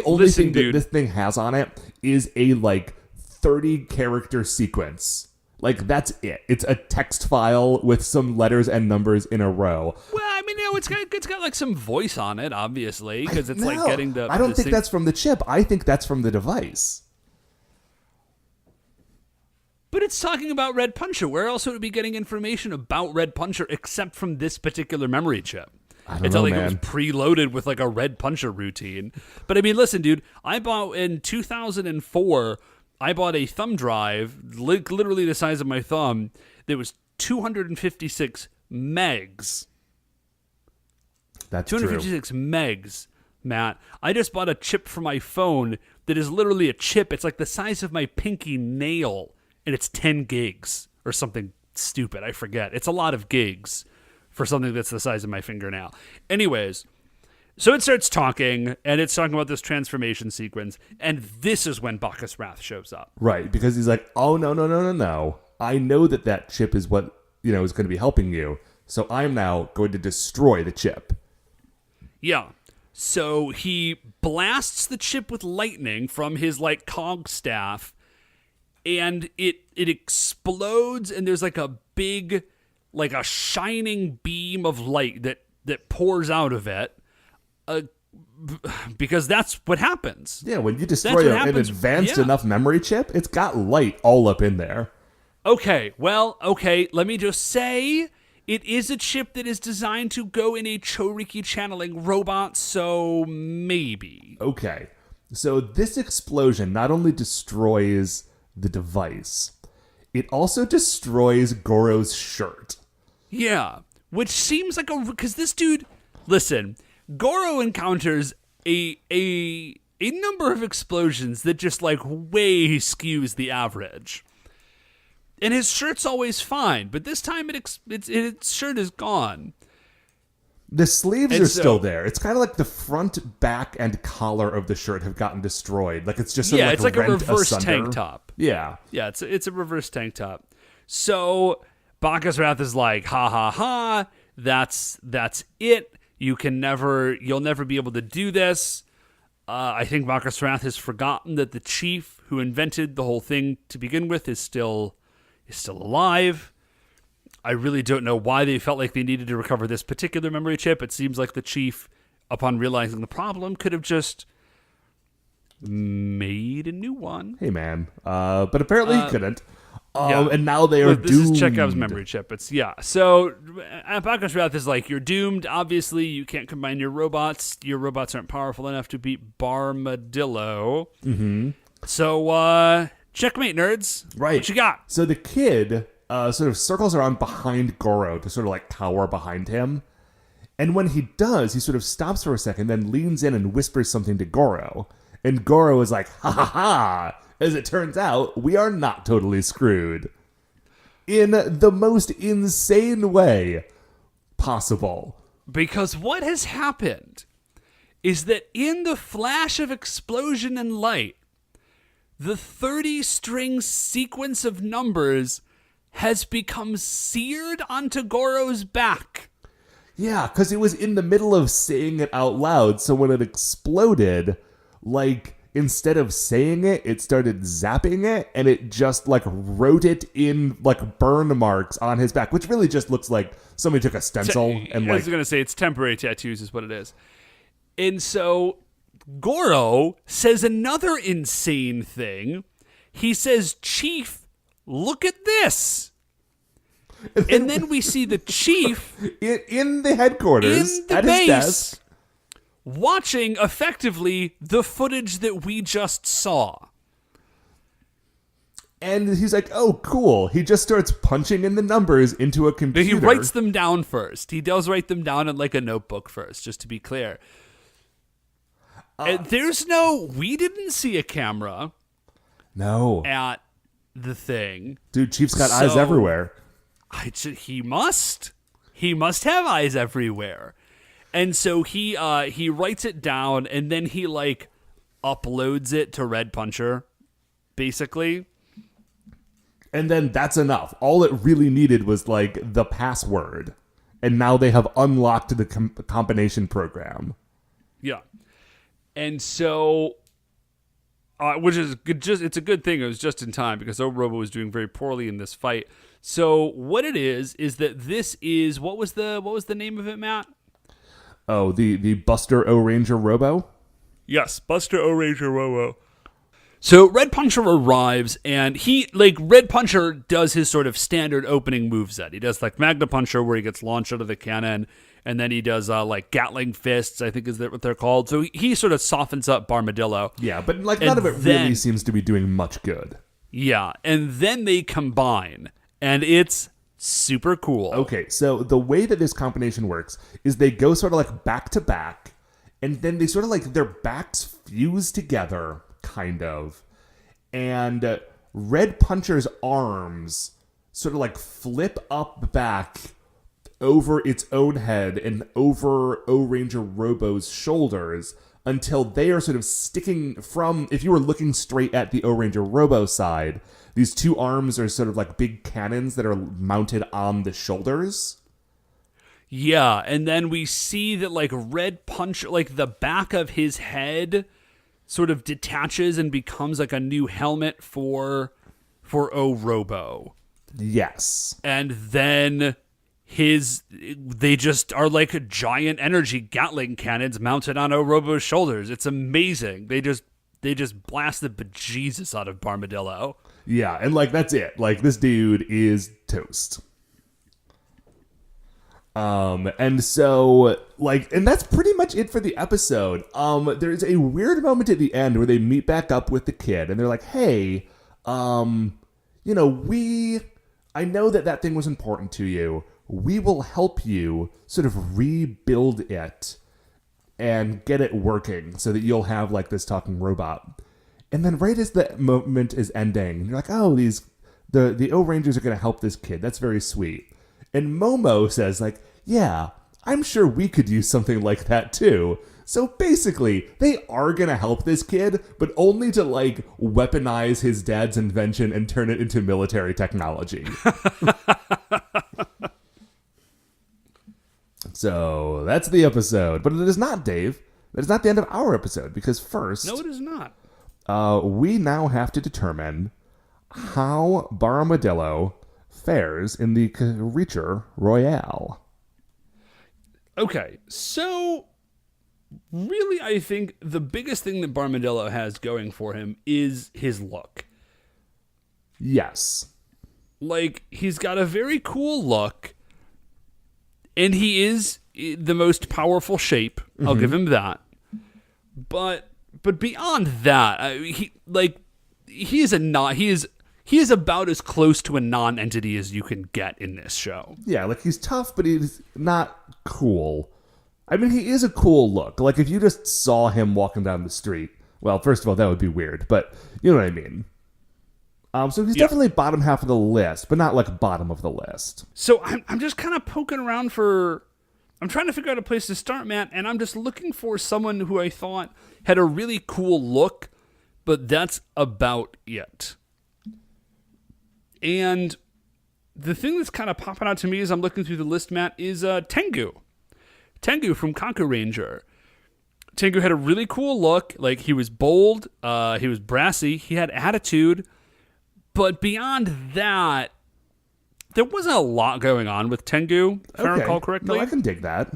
only thing that this thing has on it is a like 30-character sequence. Like, that's it. It's a text file with some letters and numbers in a row. Well, I mean, it's got like some voice on it, obviously, because it's like getting the... I don't think that's from the chip. I think that's from the device. But it's talking about Red Puncher. Where else would it be getting information about Red Puncher except from this particular memory chip? It's not like it was preloaded with like a Red Puncher routine. But I mean, listen, dude, I bought in 2004... I bought a thumb drive, literally the size of my thumb, that was 256 megs. That's 256 megs, Matt. I just bought a chip for my phone that is literally a chip. It's like the size of my pinky nail, and it's 10 gigs or something stupid. I forget. It's a lot of gigs for something that's the size of my fingernail. Anyways... So it starts talking, and it's talking about this transformation sequence, and this is when Bacchus Wrath shows up. Right, because he's like, oh, no. I know that chip is what, is going to be helping you, so I'm now going to destroy the chip. Yeah. So he blasts the chip with lightning from his, like, cog staff, and it explodes, and there's, like, a big, like, a shining beam of light that pours out of it. Because that's what happens. Yeah, when you destroy an advanced enough memory chip, it's got light all up in there. Okay, let me just say, it is a chip that is designed to go in a Chouriki channeling robot, so maybe. Okay, so this explosion not only destroys the device, it also destroys Goro's shirt. Yeah, which seems like because this dude, listen... Goro encounters a number of explosions that just like way skews the average. And his shirt's always fine, but this time its shirt is gone. The sleeves are still there. It's kind of like the front, back, and collar of the shirt have gotten destroyed. Like it's just it's like a reverse tank top. Yeah, it's a reverse tank top. So Bacchus Wrath is like, ha ha ha. That's it. You'll never be able to do this. I think Bacchus Wrath has forgotten that the chief who invented the whole thing to begin with is still alive. I really don't know why they felt like they needed to recover this particular memory chip. It seems like the chief, upon realizing the problem, could have just made a new one. Hey, man. But apparently he couldn't. Yeah. And now they are This doomed. is Chekhov's memory chip. So Baku's Wrath is like, you're doomed. Obviously, you can't combine your robots. Your robots aren't powerful enough to beat Barmadillo. Mm-hmm. So, checkmate, nerds. Right. What you got? So the kid sort of circles around behind Goro to sort of like cower behind him. And when he does, he sort of stops for a second, then leans in and whispers something to Goro. And Goro is like, ha ha ha. As it turns out, we are not totally screwed. In the most insane way possible. Because what has happened is that in the flash of explosion and light, the 30-string sequence of numbers has become seared onto Goro's back. Yeah, because it was in the middle of saying it out loud, so when it exploded, like, instead of saying it, it started zapping it, and it just, like, wrote it in, like, burn marks on his back, which really just looks like somebody took a stencil and, like... I was going to say, it's temporary tattoos is what it is. And so Goro says another insane thing. He says, Chief, look at this. And then we see the chief in the headquarters in the at base, his desk, watching effectively the footage that we just saw. And he's like, oh, cool. He just starts punching in the numbers into a computer. He writes them down first. He does write them down in like a notebook first, just to be clear. And we didn't see a camera. No. At the thing. Dude, Chief's got eyes everywhere. He must have eyes everywhere. And so he writes it down, and then he like uploads it to Red Puncher, basically. And then that's enough. All it really needed was like the password, and now they have unlocked the combination program. Yeah, and so, which is good. It's a good thing it was just in time because Robo was doing very poorly in this fight. So what it is that this is what was the name of it, Matt? Oh, the Buster Ohranger Robo? Yes, Buster Ohranger Robo. So Red Puncher arrives, and Red Puncher does his sort of standard opening moveset. He does like Magna Puncher, where he gets launched out of the cannon, and then he does like Gatling Fists, I think is what they're called. So he sort of softens up Barmadillo. Yeah, but like none of it really seems to be doing much good. Yeah, and then they combine, and it's super cool. Okay, so the way that this combination works is they go sort of like back to back, and then they sort of like their backs fuse together, kind of. And Red Puncher's arms sort of like flip up back over its own head and over Ohranger Robo's shoulders until they are sort of sticking from, if you were looking straight at the Ohranger Robo side, these two arms are sort of like big cannons that are mounted on the shoulders. Yeah, and then we see that like Red Puncher, like the back of his head sort of detaches and becomes like a new helmet for O-Robo. Yes. And then they just are like giant energy Gatling cannons mounted on O-Robo's shoulders. It's amazing. They just blast the bejesus out of Barmadillo. Yeah, and like that's it. Like this dude is toast. And so like, and that's pretty much it for the episode. There's a weird moment at the end where they meet back up with the kid and they're like, hey, I know that thing was important to you. We will help you sort of rebuild it and get it working so that you'll have like this talking robot. And then right as the moment is ending, you're like, oh, the O-Rangers are going to help this kid. That's very sweet. And Momo says like, yeah, I'm sure we could use something like that too. So basically, they are going to help this kid, but only to like weaponize his dad's invention and turn it into military technology. So that's the episode. But it is not, Dave. That is not the end of our episode because first... No, it is not. We now have to determine how Barmadillo fares in the Creature Royale. Okay, so really I think the biggest thing that Barmadillo has going for him is his look. Yes. Like, he's got a very cool look, and he is the most powerful shape. I'll give him that. But beyond that, he is about as close to a non-entity as you can get in this show. Yeah, like, he's tough, but he's not cool. I mean, he is a cool look. Like, if you just saw him walking down the street, well, first of all, that would be weird, but you know what I mean. So he's definitely bottom half of the list, but not like bottom of the list. So I'm just kind of poking around I'm trying to figure out a place to start, Matt, and I'm just looking for someone who I thought had a really cool look, but that's about it. And the thing that's kind of popping out to me as I'm looking through the list, Matt, is Tengu. Tengu from Ohranger. Tengu had a really cool look. Like, he was bold, he was brassy, he had attitude, but beyond that, there wasn't a lot going on with Tengu, if I recall correctly. No, I can dig that.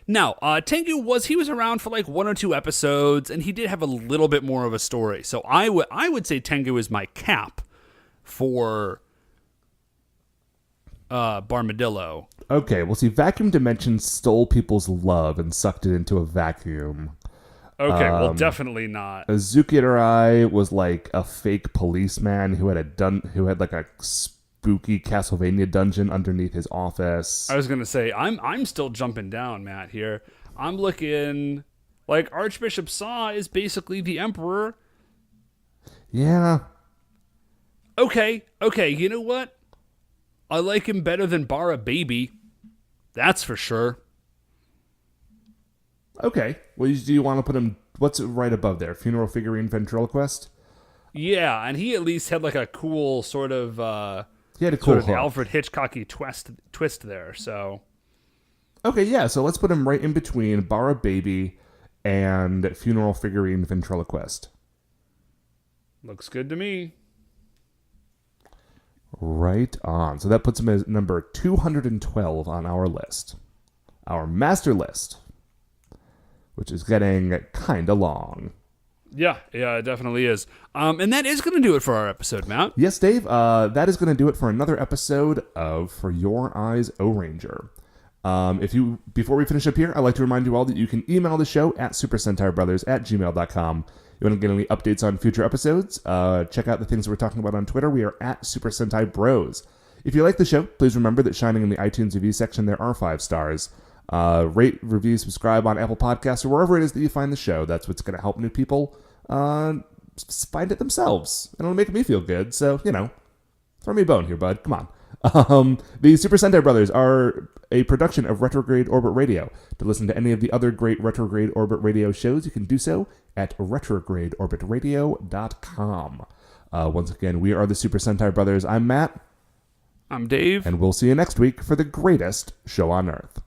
Now, Tengu was around for like 1 or 2 episodes, and he did have a little bit more of a story. So I would say Tengu is my cap for Barmadillo. Okay, well, see, Vacuum Dimension stole people's love and sucked it into a vacuum. Okay, well, definitely not. Azuki Arai was like a fake policeman who had like a spooky Castlevania dungeon underneath his office. I was gonna say I'm still jumping down, Matt. Here, I'm looking like Archbishop Saw is basically the Emperor. Yeah. Okay. You know what? I like him better than Bara Baby. That's for sure. Okay. Well, do you want to put him... What's right above there? Funeral Figurine Ventriloquist? Yeah, and he at least had like a cool sort of... he had a cool hook. Alfred Hitchcocky twist there, so... Okay, yeah, so let's put him right in between Bara Baby and Funeral Figurine Ventriloquist. Looks good to me. Right on. So that puts him as number 212 on our list. Our master list, which is getting kind of long. Yeah, it definitely is. And that is going to do it for our episode, Matt. Yes, Dave. That is going to do it for another episode of For Your Eyes, Ohranger. Before we finish up here, I'd like to remind you all that you can email the show at supersentaibrothers@gmail.com. You want to get any updates on future episodes? Check out the things we're talking about on Twitter. We are at Super Sentai Bros. If you like the show, please remember that shining in the iTunes review section, there are 5 stars. Rate, review, subscribe on Apple Podcasts or wherever it is that you find the show. That's what's going to help new people find it themselves. And it'll make me feel good. So, throw me a bone here, bud. Come on. The Super Sentai Brothers are a production of Retrograde Orbit Radio. To listen to any of the other great Retrograde Orbit Radio shows, you can do so at retrogradeorbitradio.com. Once again, we are the Super Sentai Brothers. I'm Matt. I'm Dave. And we'll see you next week for the greatest show on Earth.